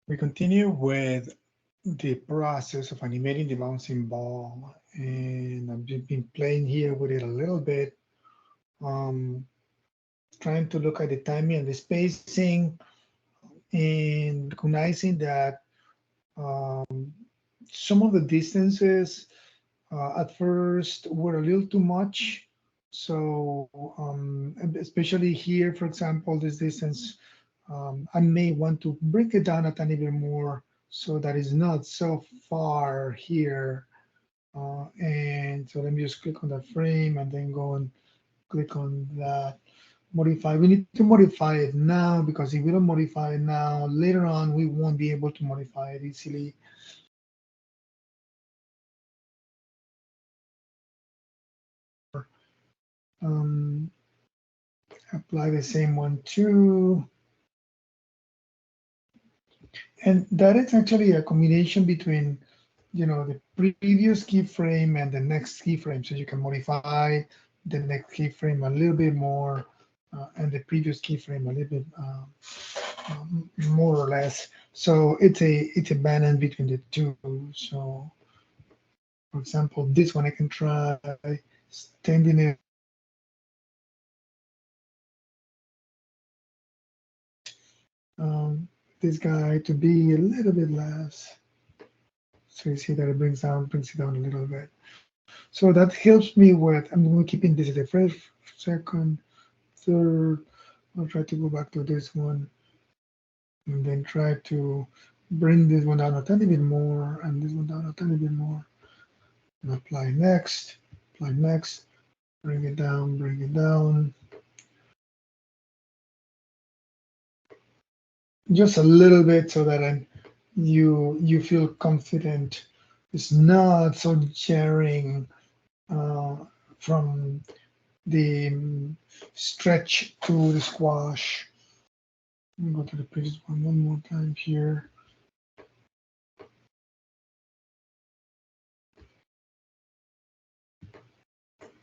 We continue with the process of animating the bouncing ball, and I've been playing here with it a little bit, um, trying to look at the timing and the spacing, and recognizing that some of the distances at first were a little too much. So especially here, for example, this distance, I may want to bring it down a tiny bit more so that it's not so far here. And so let me just click on that frame and then go and click on that. Modify. We need to modify it now, because if we don't modify it now, later on we won't be able to modify it easily. Um, Apply the same one too. And that is actually a combination between, the previous keyframe and the next keyframe. So you can modify the next keyframe a little bit more, and the previous keyframe a little bit more or less. So it's a balance between the two. So for example, this one I can try extending it. Um, this guy to be a little bit less. So you see that it brings it down a little bit. So that helps me with, I'm keeping this at the first, second, third. I'll try to go back to this one and then try to bring this one down a tiny bit more and this one down a tiny bit more. And apply next, bring it down. Just a little bit so that you feel confident. It's not so jarring uh, from the stretch to the squash. Let me go to the previous one more time here.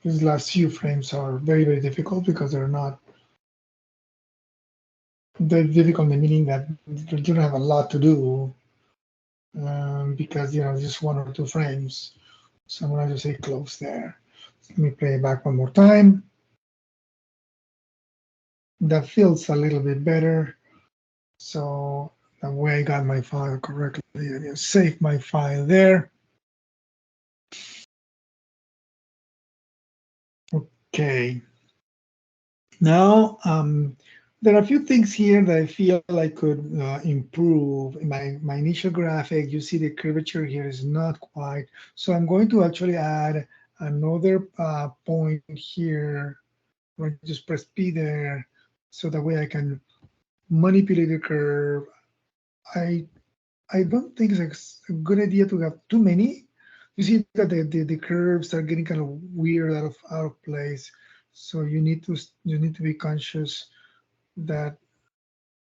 These last few frames are very, very difficult because they're difficult in the meaning that you don't have a lot to do, because just one or two frames. So I'm gonna just say close there. Let me play it back one more time. That feels a little bit better. So that way I got my file correctly. I just save my file there. Okay. Now, there are a few things here that I feel I could improve. In my initial graphic, you see the curvature here is not quite. So I'm going to actually add another point here. I'm going to just press P there, so that way I can manipulate the curve. I I don't think it's a good idea to have too many. You see that the curves are getting kind of weird, out of place. So you need to be conscious that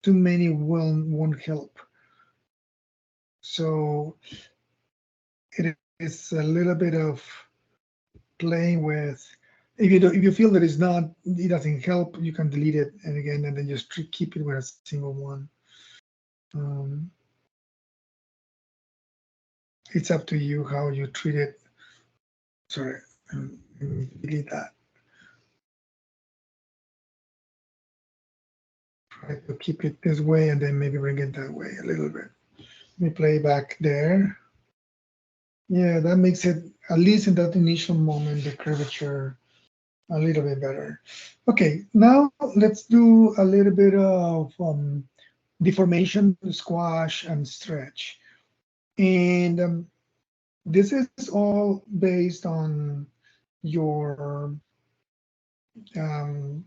too many won't help. So it is a little bit of playing with. If you feel that it doesn't help, you can delete it and again, and then just keep it with a single one. Um, it's up to you how you treat it. Sorry, delete that. Try to keep it this way and then maybe bring it that way a little bit. Let me play back there. Yeah, that makes it, at least in that initial moment, the curvature a little bit better. Okay, now let's do a little bit of deformation, squash, and stretch. And this is all based on your, um,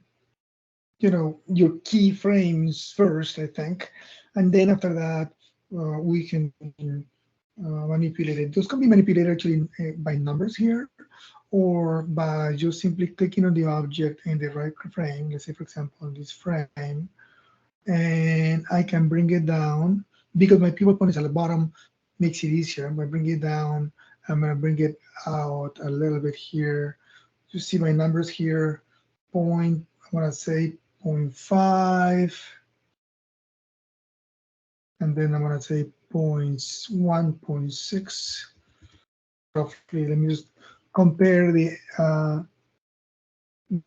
your keyframes first, I think. And then after that, we can manipulate it. Those can be manipulated actually by numbers here, or by just simply clicking on the object in the right frame. Let's say, for example, this frame, and I can bring it down because my pivot point is at the bottom, makes it easier. I'm going to bring it down. I'm going to bring it out a little bit here. You see my numbers here. Point, I want to say 0.5. and then I'm going to say 1.6 roughly. Let me just compare the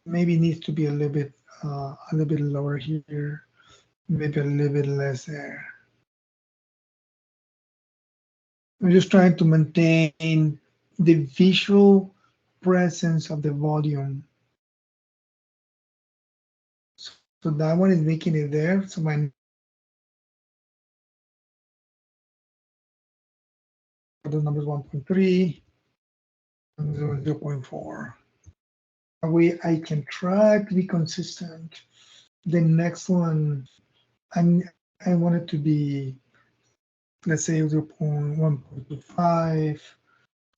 maybe needs to be a little bit lower here, maybe a little bit less there. I'm just trying to maintain the visual presence of the volume. So that one is making it there. So my those numbers 1.3 and 0.4. That way I can try to be consistent. The next one, I want it to be, let's say 1.25,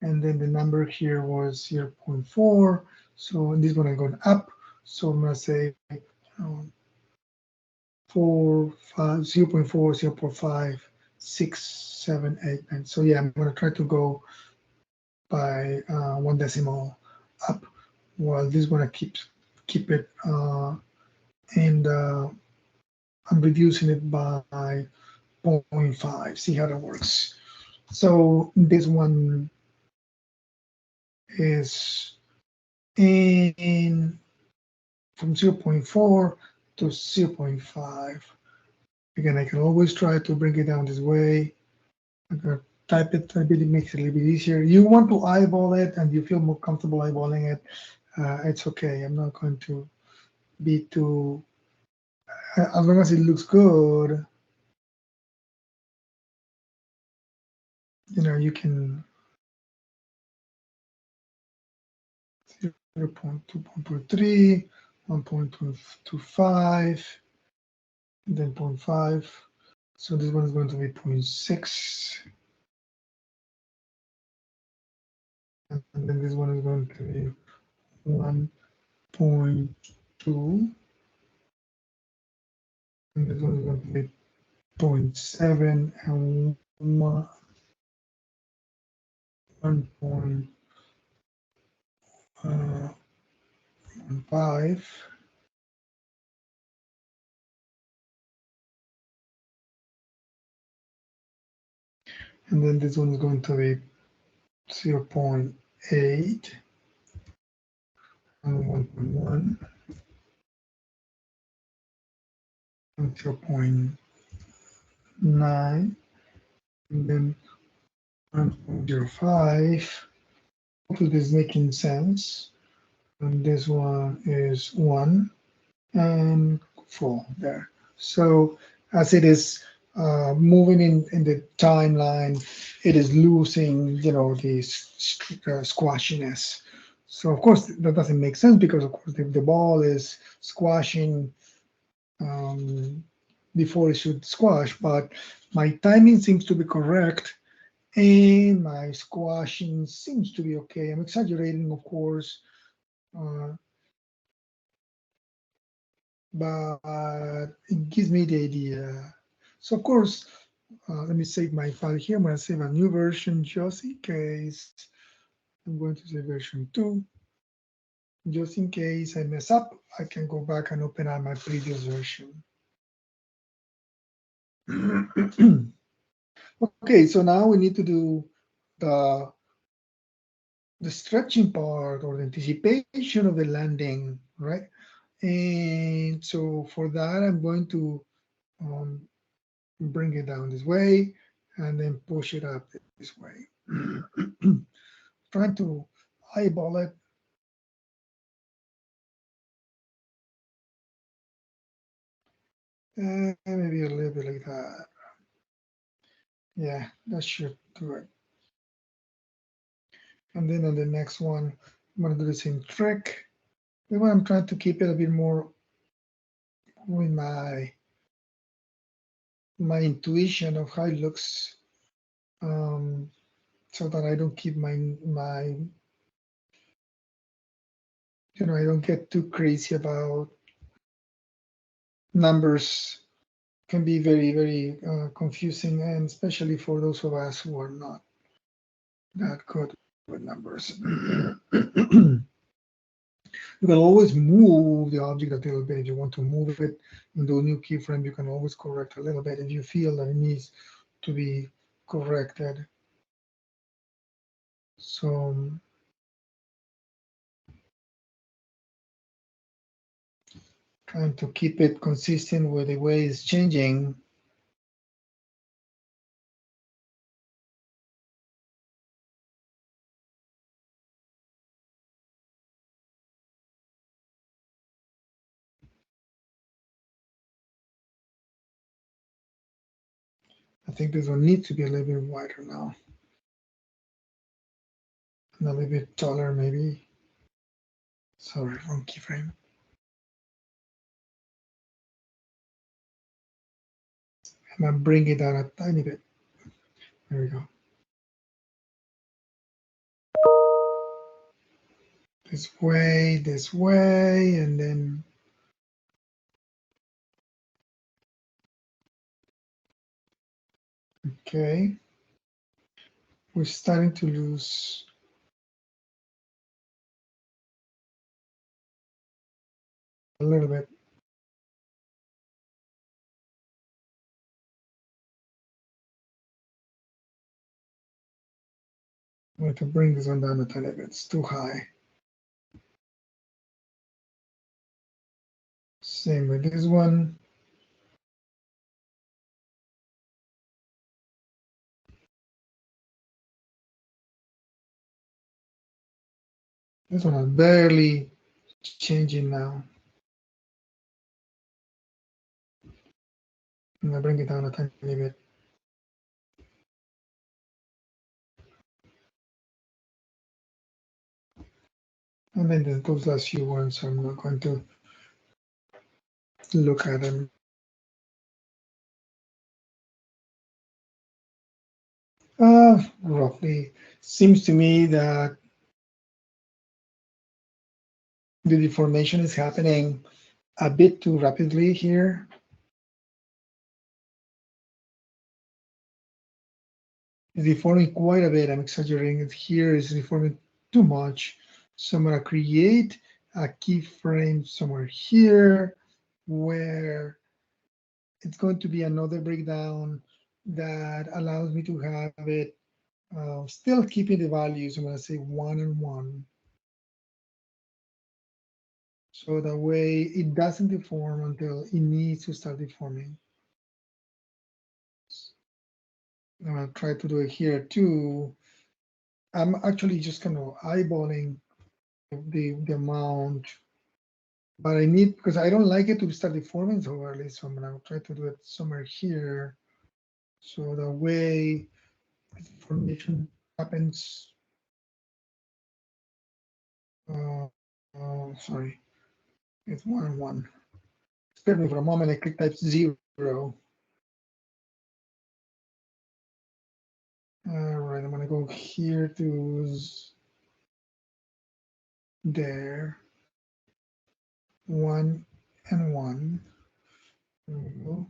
and then the number here was 0.4. So this one is going up. So I'm going to say 4, 5, 0.4, 0.5, 6, 7, 8, 9. So yeah, I'm going to try to go by 1 decimal up, while this one I keep it, and I'm reducing it by 0.5. See how that works. So this one is in from 0.4 to 0.5. Again, I can always try to bring it down this way. I'm going to type it, I believe it makes it a little bit easier. You want to eyeball it and you feel more comfortable eyeballing it, it's okay. I'm not going to be too, as long as it looks good, you know, you can 0.2, 1.3, 1.25, then 0.5. So this one is going to be 0.6. And then this one is going to be 1.2. And this one is going to be 0.7 and 1.5. And then this one is going to be 0.8 and 1.1 and 0.9 and then 1.05. Hopefully this is making sense. And this one is 1 and 4 there. So as it is moving in the timeline, it is losing, you know, the squashiness. So of course that doesn't make sense, because of course the ball is squashing before it should squash, but my timing seems to be correct and my squashing seems to be okay. I'm exaggerating, of course, but it gives me the idea. So of course, let me save my file here. I'm going to save a new version just in case. I'm going to say version 2. Just in case I mess up, I can go back and open up my previous version. Okay, so now we need to do the stretching part, or the anticipation of the landing, right? And so for that, I'm going to bring it down this way and then push it up this way. Trying to eyeball it. Maybe a little bit like that. Yeah, that should do it. And then on the next one, I'm going to do the same trick. This one I'm trying to keep it a bit more with my intuition of how it looks, so that I don't keep my you know, I don't get too crazy about numbers. Can be very, very confusing, and especially for those of us who are not that good with numbers. You can always move the object a little bit. If you want to move it into a new keyframe, you can always correct a little bit if you feel that it needs to be corrected. So trying to keep it consistent with the way it's changing. I think this one needs to be a little bit wider now. And a little bit taller, maybe. Sorry, wrong keyframe. I'm gonna bring it down a tiny bit. There we go. This way, and then okay. We're starting to lose a little bit. I'm going to bring this one down a tiny bit. It's too high. Same with this one. This one is barely changing now. I'm going to bring it down a tiny bit. And then those last few ones, I'm not going to look at them. Roughly, seems to me that the deformation is happening a bit too rapidly here. It's deforming quite a bit. I'm exaggerating it here. It's deforming too much. So I'm going to create a keyframe somewhere here where it's going to be another breakdown that allows me to have it still keeping the values. I'm going to say 1 and 1. So that way it doesn't deform until it needs to start deforming. I'm going to try to do it here too. I'm actually just kind of eyeballing the amount, but I need, because I don't like it to start deforming so early, so I'm going to try to do it somewhere here. So the way formation happens, sorry, it's 1 and 1. Spare me for a moment, I click type 0. All right, I'm going to go here to there, 1 and 1. There we go.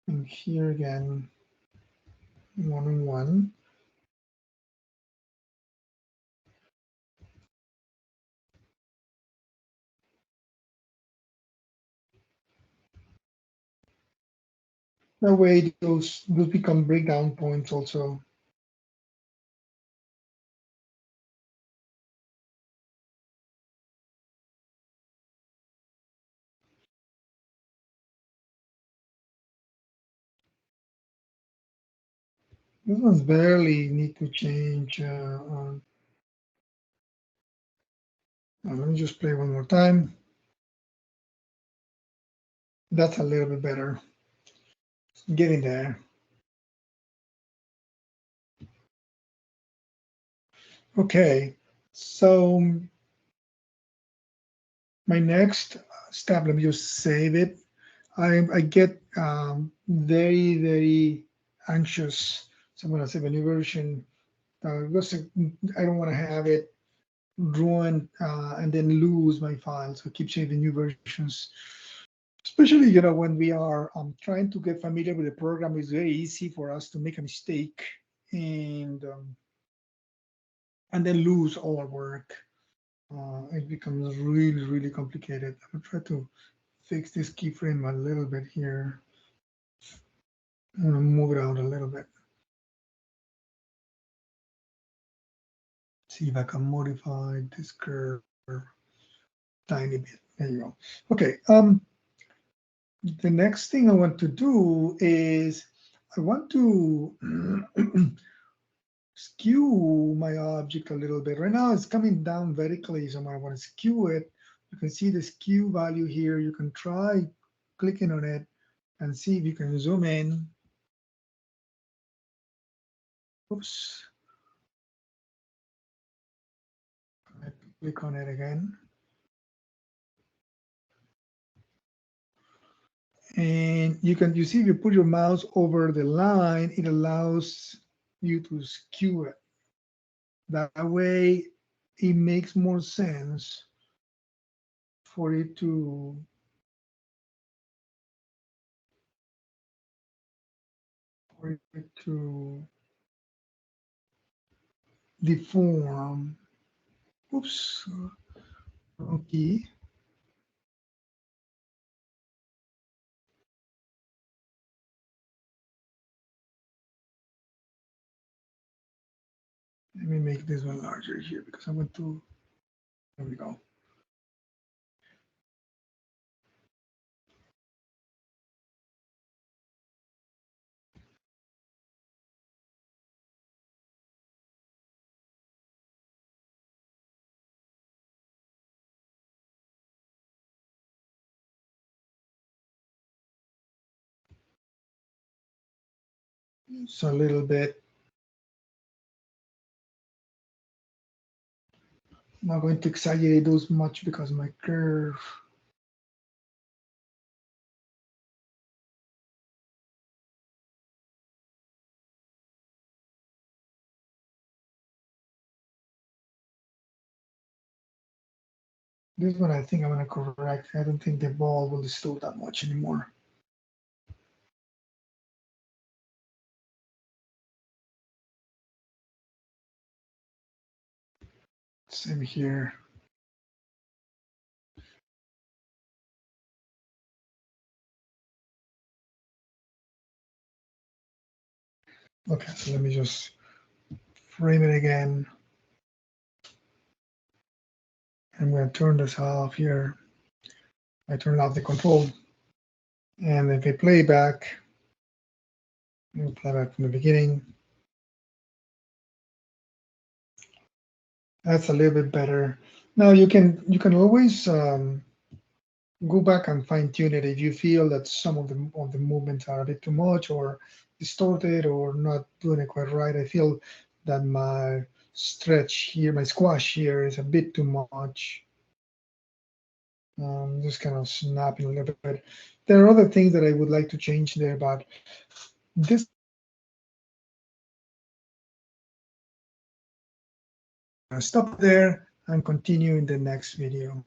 And here again, 1 and 1. That way, those become breakdown points also. This one's barely need to change. Let me just play one more time. That's a little bit better. Getting there. Okay, so my next step, let me just save it. I get very, very anxious. So I'm going to save a new version. Because I don't want to have it ruined and then lose my file. So keep saving new versions. Especially, when we are trying to get familiar with the program, it's very easy for us to make a mistake and then lose all our work. it becomes really, really complicated. I will try to fix this keyframe a little bit here. I'm gonna move it out a little bit. See if I can modify this curve tiny bit. There you go. Okay. The next thing I want to do is I want to skew my object a little bit. Right now it's coming down vertically, so I want to skew it. You can see the skew value here. You can try clicking on it and see if you can zoom in. Oops. Click on it again. And you see if you put your mouse over the line, it allows you to skew it. That way it makes more sense for it to deform. Oops. Okay. Let me make this one larger here because I want to, there we go. So a little bit. I'm not going to exaggerate those much because my curve. This one I think I'm going to correct. I don't think the ball will distort that much anymore. Same here. Okay, so let me just frame it again. I'm going to turn this off here. I turn off the control. And if I play back, I'll play back from the beginning. That's a little bit better. Now you can always go back and fine tune it if you feel that some of the movements are a bit too much or distorted or not doing it quite right. I feel that my stretch here, my squash here is a bit too much. Just kind of snapping a little bit. There are other things that I would like to change there, but this stop there and continue in the next video.